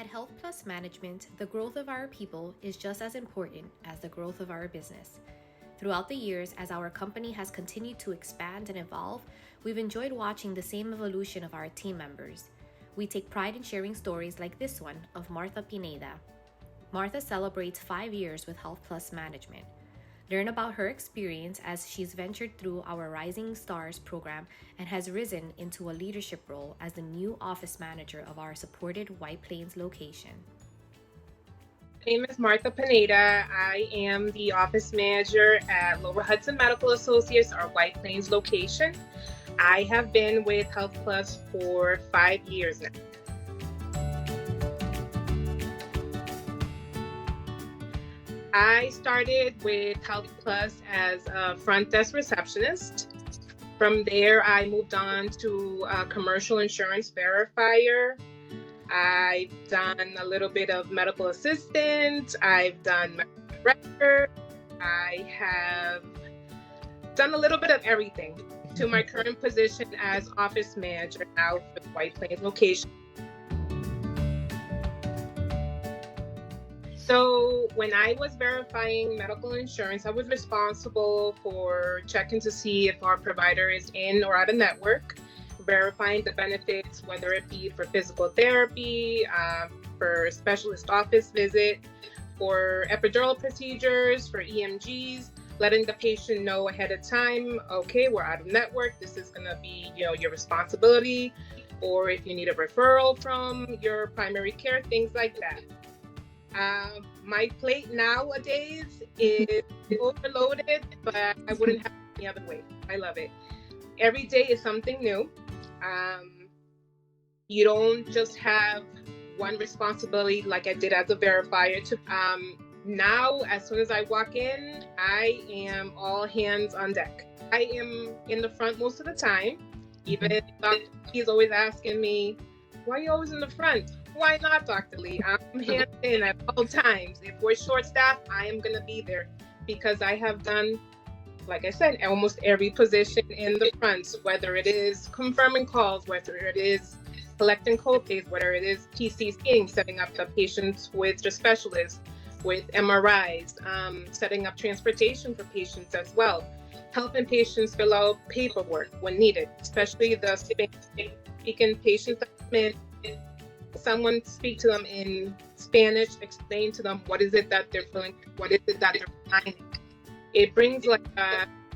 At HealthPlus Management, the growth of our people is just as important as the growth of our business. Throughout the years, as our company has continued to expand and evolve, we've enjoyed watching the same evolution of our team members. We take pride in sharing stories like this one of Martha Pineda. Martha celebrates 5 years with HealthPlus Management. Learn about her experience as she's ventured through our Rising Stars program and has risen into a leadership role as the new office manager of our supported White Plains location. My name is Martha Pineda. I am the office manager at Lower Hudson Medical Associates, our White Plains location. I have been with HealthPlus for 5 years now. I started with HealthPlus as a front desk receptionist. From there, I moved on to a commercial insurance verifier. I've done a little bit of medical assistant. I've done record. I have done a little bit of everything to my current position as office manager now for the White Plains location. So when I was verifying medical insurance, I was responsible for checking to see if our provider is in or out of network, verifying the benefits, whether it be for physical therapy, for specialist office visit, for epidural procedures, for EMGs, letting the patient know ahead of time, okay, we're out of network. This is going to be, your responsibility, or if you need a referral from your primary care, things like that. My plate nowadays is overloaded, but I wouldn't have it any other way. I love it. Every day is something new. You don't just have one responsibility like I did as a verifier. Now, as soon as I walk in, I am all hands on deck. I am in the front most of the time. Even he's always asking me, why are you always in the front? Why not, Dr. Lee? I'm hands in at all times. If we're short-staffed, I am going to be there because I have done, like I said, almost every position in the front, whether it is confirming calls, whether it is collecting co-pays, whether it is PCCing, setting up the patients with the specialists, with MRIs, setting up transportation for patients as well, helping patients fill out paperwork when needed, especially the speaking patients that come in. Someone speak to them in Spanish, explain to them what is it that they're feeling, what is it that they're finding. It brings like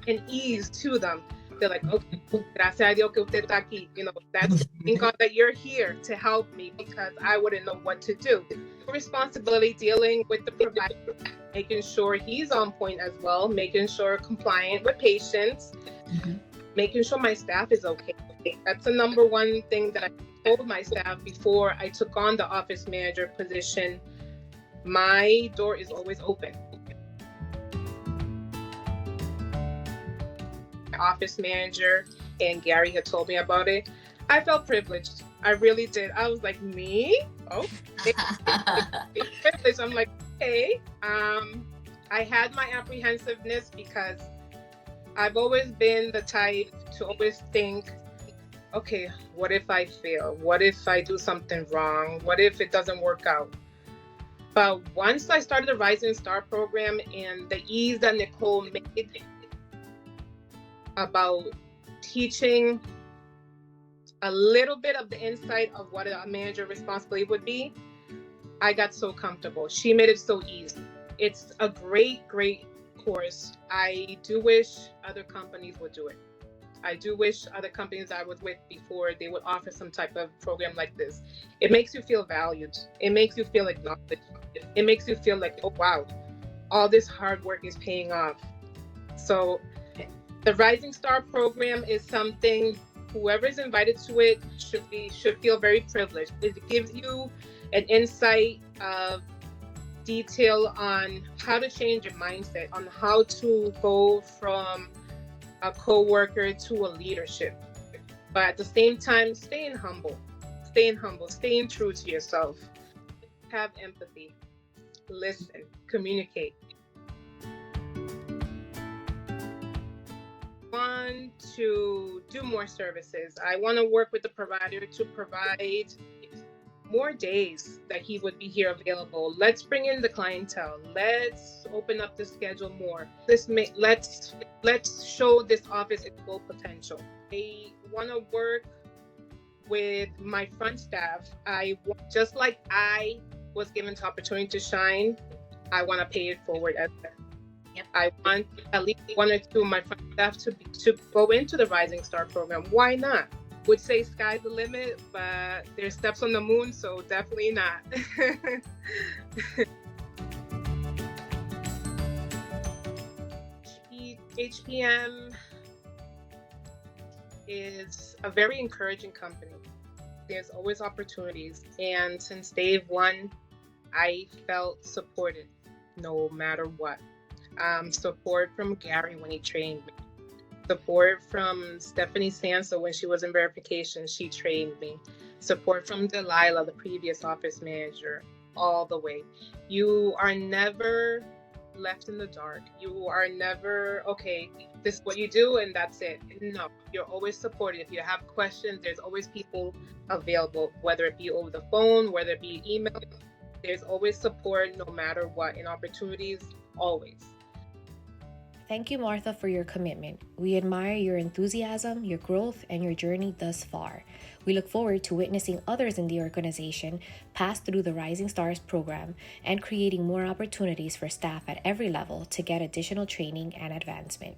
an ease to them. They're like, okay, gracias a Dios que usted está aquí. That's thank God that you're here to help me because I wouldn't know what to do. Responsibility dealing with the provider, making sure he's on point as well, making sure compliant with patients, making sure my staff is okay. That's the number one thing that I told my staff before I took on the office manager position. My door is always open. Office manager and Gary had told me about it. I felt privileged. I really did. I was like, me? Oh, privileged. I'm like, okay. I had my apprehensiveness because I've always been the type to always think, okay, what if I fail? What if I do something wrong? What if it doesn't work out? But once I started the Rising Star program and the ease that Nicole made about teaching a little bit of the insight of what a manager responsibility would be, I got so comfortable. She made it so easy. It's a great, great course. I do wish other companies would do it. I do wish other companies I was with before they would offer some type of program like this. It makes you feel valued. It makes you feel acknowledged. It makes you feel like, oh wow, all this hard work is paying off. So the Rising Star program is something whoever is invited to it should feel very privileged. It gives you an insight of detail on how to change your mindset, on how to go from a co-worker to a leadership, but at the same time staying humble, staying true to yourself. Have empathy, listen, communicate. I want to do more services. I want to work with the provider to provide more days that he would be here available. Let's bring in the clientele. Let's open up the schedule more. Let's show this office its full potential. I want to work with my front staff. Just like I was given the opportunity to shine, I want to pay it forward as well. Yep. I want at least one or two of my front staff to go into the Rising Star program. Why not? Would say sky's the limit, but there's steps on the moon, so definitely not. HPM is a very encouraging company. There's always opportunities, and since day one, I felt supported no matter what. Support from Gary when he trained me. Support from Stephanie Sansa when she was in verification, she trained me. Support from Delilah, the previous office manager, all the way. You are never left in the dark. You are never, okay, this is what you do and that's it. No, you're always supported. If you have questions, there's always people available, whether it be over the phone, whether it be email. There's always support no matter what, and opportunities, always. Thank you, Martha, for your commitment. We admire your enthusiasm, your growth, and your journey thus far. We look forward to witnessing others in the organization pass through the Rising Stars program and creating more opportunities for staff at every level to get additional training and advancement.